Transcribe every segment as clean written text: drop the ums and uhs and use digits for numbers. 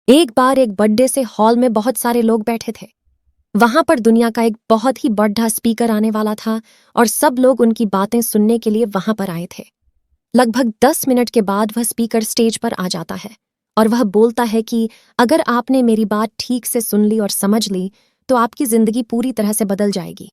एक बार एक बर्थडे से हॉल में बहुत सारे लोग बैठे थे। वहां पर दुनिया का एक बहुत ही बड़ा स्पीकर आने वाला था और सब लोग उनकी बातें सुनने के लिए वहां पर आए थे। लगभग 10 मिनट के बाद वह स्पीकर स्टेज पर आ जाता है और वह बोलता है कि अगर आपने मेरी बात ठीक से सुन ली और समझ ली तो आपकी जिंदगी पूरी तरह से बदल जाएगी।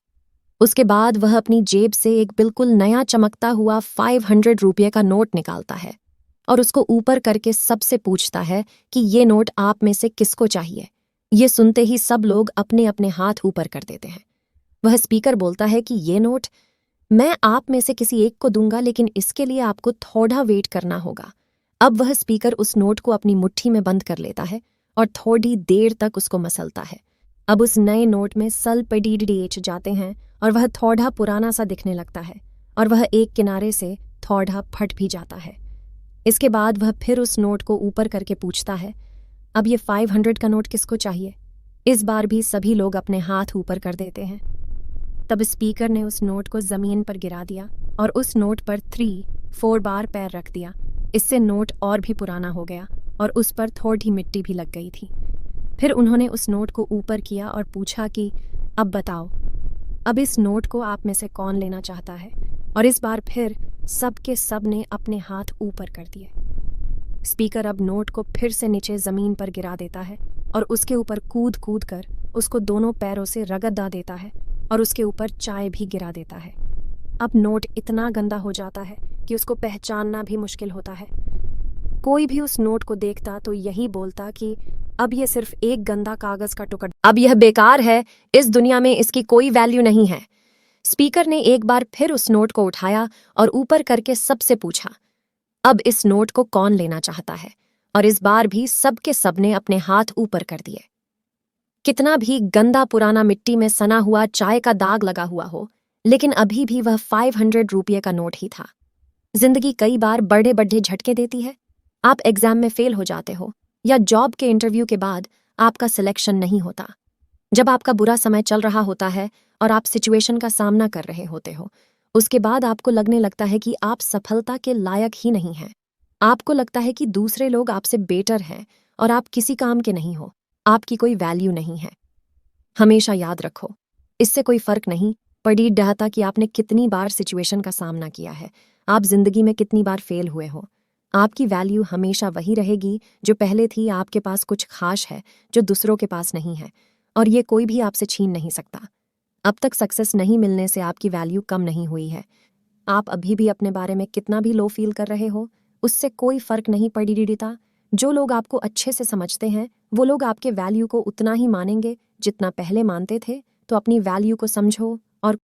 उसके बाद वह अपनी जेब से एक बिल्कुल नया चमकता हुआ 500 रुपये का नोट निकालता है और उसको ऊपर करके सबसे पूछता है कि ये नोट आप में से किसको चाहिए। ये सुनते ही सब लोग अपने अपने हाथ ऊपर कर देते हैं। वह स्पीकर बोलता है कि ये नोट मैं आप में से किसी एक को दूंगा, लेकिन इसके लिए आपको थोड़ा वेट करना होगा। अब वह स्पीकर उस नोट को अपनी मुट्ठी में बंद कर लेता है और थोड़ी देर तक उसको मसलता है। अब उस नए नोट में सल्पडीडीएच जाते हैं और वह थोड़ा पुराना सा दिखने लगता है और वह एक किनारे से थोड़ा फट भी जाता है। इसके बाद वह फिर उस नोट को ऊपर करके पूछता है, अब ये 500 का नोट किसको चाहिए। इस बार भी सभी लोग अपने हाथ ऊपर कर देते हैं। तब स्पीकर ने उस नोट को जमीन पर गिरा दिया और उस नोट पर 3-4 बार पैर रख दिया। इससे नोट और भी पुराना हो गया और उस पर थोड़ी मिट्टी भी लग गई थी। फिर उन्होंने उस नोट को ऊपर किया और पूछा कि अब बताओ, अब इस नोट को आप में से कौन लेना चाहता है। और इस बार फिर सब के सब ने अपने हाथ ऊपर कर दिए। स्पीकर अब नोट को फिर से नीचे जमीन पर गिरा देता है और उसके ऊपर कूद कूद कर उसको दोनों पैरों से रगड़ा देता है और उसके ऊपर चाय भी गिरा देता है। अब नोट इतना गंदा हो जाता है कि उसको पहचानना भी मुश्किल होता है। कोई भी उस नोट को देखता तो यही बोलता कि अब यह सिर्फ एक गंदा कागज का टुकड़ा, अब यह बेकार है, इस दुनिया में इसकी कोई वैल्यू नहीं है। स्पीकर ने एक बार फिर उस नोट को उठाया और ऊपर करके सबसे पूछा, अब इस नोट को कौन लेना चाहता है। और इस बार भी सबके सबने अपने हाथ ऊपर कर दिए। कितना भी गंदा पुराना मिट्टी में सना हुआ चाय का दाग लगा हुआ हो, लेकिन अभी भी वह 500 रुपये का नोट ही था। जिंदगी कई बार बड़े बड़े झटके देती है। आप एग्जाम में फेल हो जाते हो या जॉब के इंटरव्यू के बाद आपका सिलेक्शन नहीं होता। जब आपका बुरा समय चल रहा होता है और आप सिचुएशन का सामना कर रहे होते हो, उसके बाद आपको लगने लगता है कि आप सफलता के लायक ही नहीं हैं। आपको लगता है कि दूसरे लोग आपसे बेटर हैं और आप किसी काम के नहीं हो, आपकी कोई वैल्यू नहीं है। हमेशा याद रखो, इससे कोई फर्क नहीं पड़ता कि आपने कितनी बार सिचुएशन का सामना किया है, आप जिंदगी में कितनी बार फेल हुए हो। आपकी वैल्यू हमेशा वही रहेगी जो पहले थी। आपके पास कुछ खास है जो दूसरों के पास नहीं है और ये कोई भी आपसे छीन नहीं सकता। अब तक सक्सेस नहीं मिलने से आपकी वैल्यू कम नहीं हुई है। आप अभी भी अपने बारे में कितना भी लो फील कर रहे हो, उससे कोई फर्क नहीं पड़ता। जो लोग आपको अच्छे से समझते हैं वो लोग आपके वैल्यू को उतना ही मानेंगे जितना पहले मानते थे। तो अपनी वैल्यू को समझो